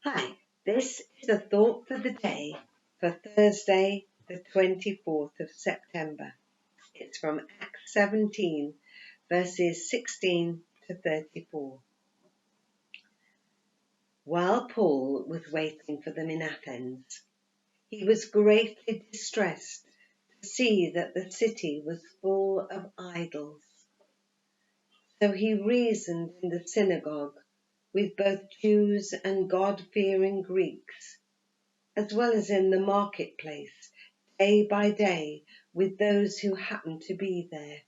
Hi, this is the thought for the day for Thursday, the 24th of September. It's from Acts 17, verses 16 to 34. While Paul was waiting for them in Athens, he was greatly distressed to see that the city was full of idols. So he reasoned in the synagogue with both Jews and God-fearing Greeks, as well as in the marketplace, day by day, with those who happened to be there.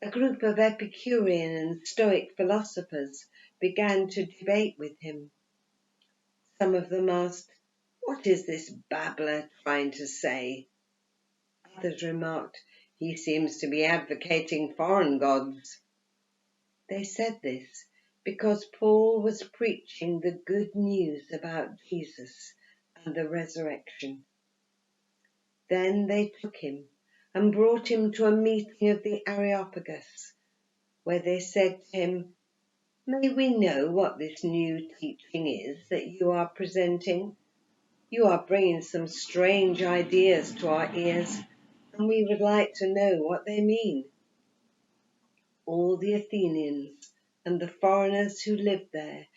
A group of Epicurean and Stoic philosophers began to debate with him. Some of them asked, "What is this babbler trying to say?" Others remarked, "He seems to be advocating foreign gods." They said this because Paul was preaching the good news about Jesus and the resurrection. Then they took him and brought him to a meeting of the Areopagus, where they said to him, "May we know what this new teaching is that you are presenting? You are bringing some strange ideas to our ears, and we would like to know what they mean." All the Athenians and the foreigners who lived there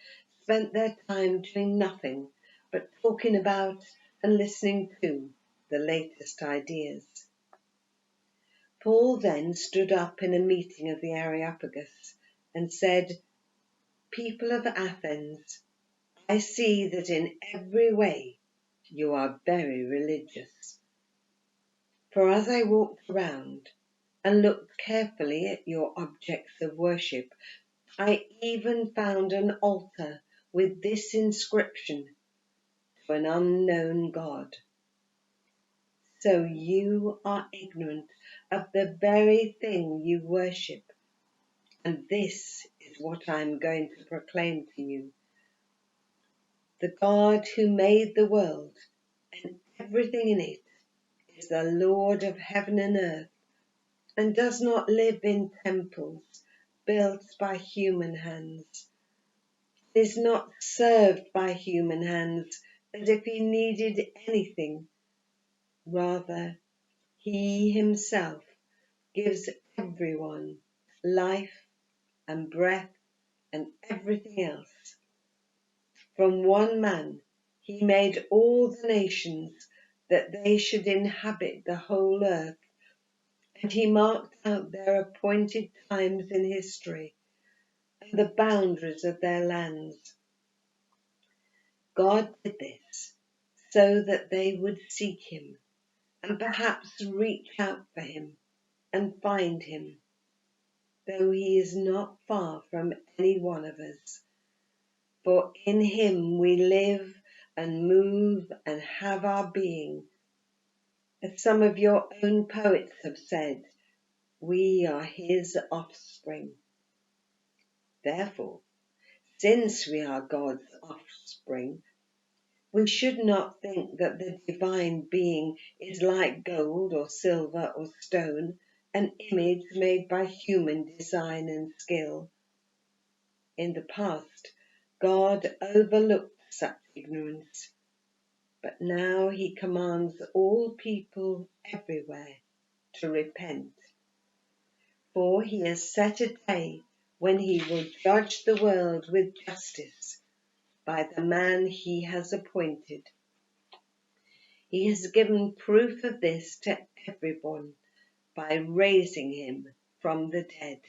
spent their time doing nothing but talking about and listening to the latest ideas. Paul then stood up in a meeting of the Areopagus and said, "People of Athens, I see that in every way you are very religious. For as I walked around and looked carefully at your objects of worship, I even found an altar with this inscription, 'To an unknown God.' So you are ignorant of the very thing you worship. And this is what I am going to proclaim to you. The God who made the world and everything in it is the Lord of heaven and earth, and does not live in temples built by human hands. He is not served by human hands as if he needed anything. Rather, he himself gives everyone life and breath and everything else. From one man he made all the nations that they should inhabit the whole earth, and he marked out their appointed times in history and the boundaries of their lands. God did this so that they would seek him and perhaps reach out for him and find him, though he is not far from any one of us. For in him we live and move and have our being. As some of your own poets have said, we are his offspring. Therefore, since we are God's offspring, we should not think that the divine being is like gold or silver or stone, an image made by human design and skill. In the past, God overlooked such ignorance, but now he commands all people everywhere to repent. For he has set a day when he will judge the world with justice by the man he has appointed. He has given proof of this to everyone by raising him from the dead."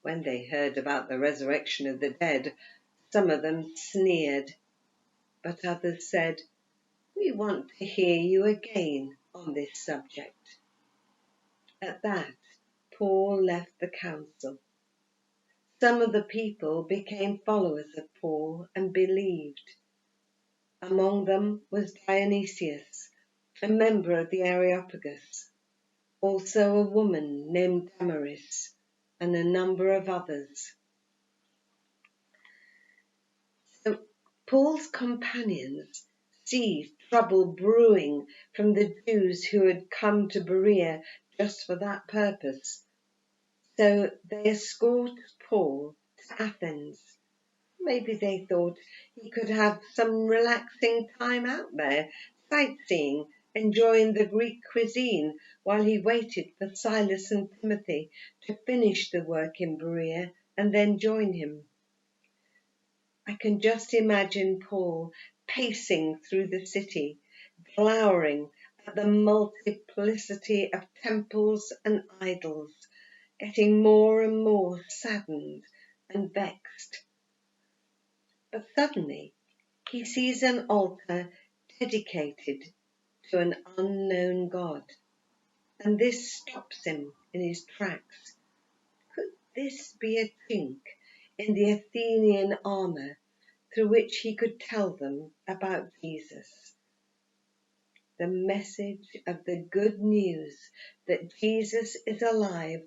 When they heard about the resurrection of the dead, some of them sneered, but others said, "We want to hear you again on this subject." At that, Paul left the council. Some of the people became followers of Paul and believed. Among them was Dionysius, a member of the Areopagus, also a woman named Damaris, and a number of others. So Paul's companions see trouble brewing from the Jews who had come to Berea just for that purpose. So they escort Paul to Athens. Maybe they thought he could have some relaxing time out there, sightseeing, enjoying the Greek cuisine while he waited for Silas and Timothy to finish the work in Berea and then join him. I can just imagine Paul pacing through the city, glowering at the multiplicity of temples and idols, getting more and more saddened and vexed. But suddenly he sees an altar dedicated to an unknown God, and this stops him in his tracks. Could this be a chink in the Athenian armour through which he could tell them about Jesus? The message of the good news that Jesus is alive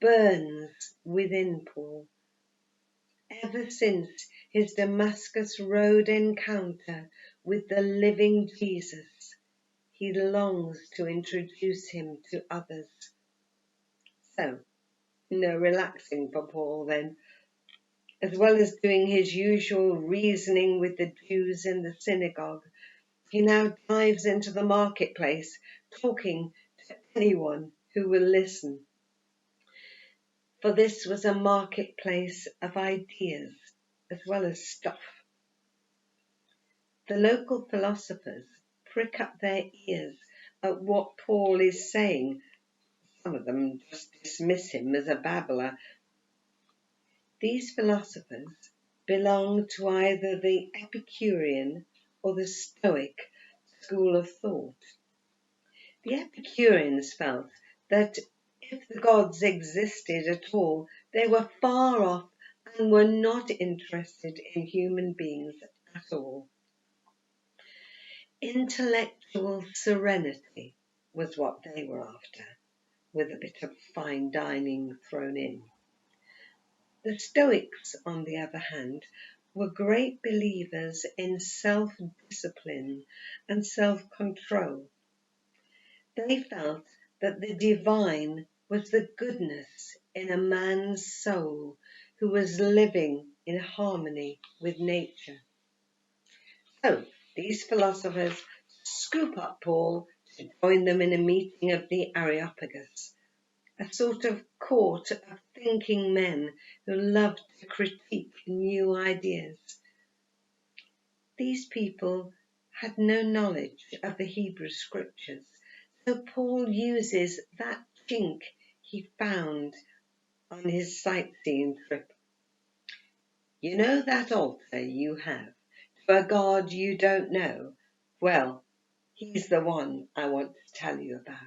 burns within Paul. Ever since his Damascus Road encounter with the living Jesus, he longs to introduce him to others. So, no relaxing for Paul then. As well as doing his usual reasoning with the Jews in the synagogue, he now dives into the marketplace, talking to anyone who will listen. For this was a marketplace of ideas as well as stuff. The local philosophers prick up their ears at what Paul is saying. Some of them just dismiss him as a babbler. These philosophers belong to either the Epicurean or the Stoic school of thought. The Epicureans felt that if the gods existed at all, they were far off and were not interested in human beings at all. Intellectual serenity was what they were after, with a bit of fine dining thrown in. The Stoics, on the other hand, were great believers in self-discipline and self-control. They felt that the divine was the goodness in a man's soul who was living in harmony with nature. So these philosophers scoop up Paul to join them in a meeting of the Areopagus, a sort of court of thinking men who loved to critique new ideas. These people had no knowledge of the Hebrew scriptures, so Paul uses that chink he found on his sightseeing trip. You know that altar you have to a God you don't know? Well, he's the one I want to tell you about.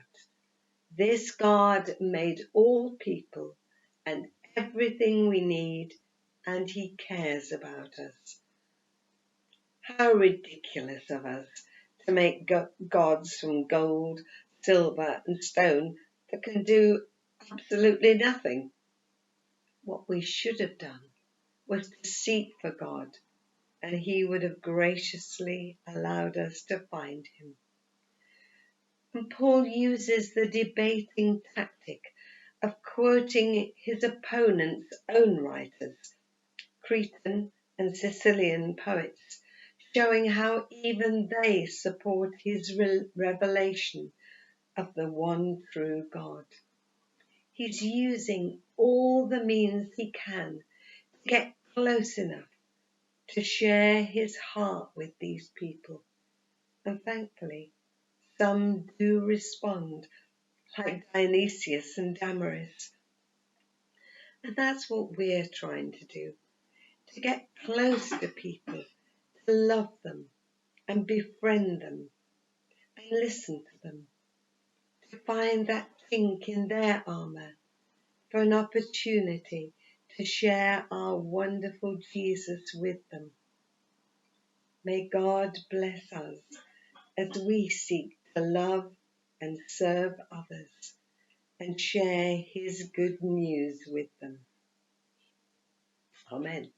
This God made all people and everything we need, and he cares about us. How ridiculous of us to make gods from gold, silver and stone that can do absolutely nothing. What we should have done was to seek for God, and he would have graciously allowed us to find him. And Paul uses the debating tactic of quoting his opponent's own writers, Cretan and Sicilian poets, showing how even they support his revelation of the one true God. He's using all the means he can to get close enough to share his heart with these people. And thankfully, some do respond, like Dionysius and Damaris. And that's what we're trying to do, to get close to people, to love them and befriend them and listen to them, to find that chink in their armour for an opportunity to share our wonderful Jesus with them. May God bless us as we seek to love and serve others and share his good news with them. Amen.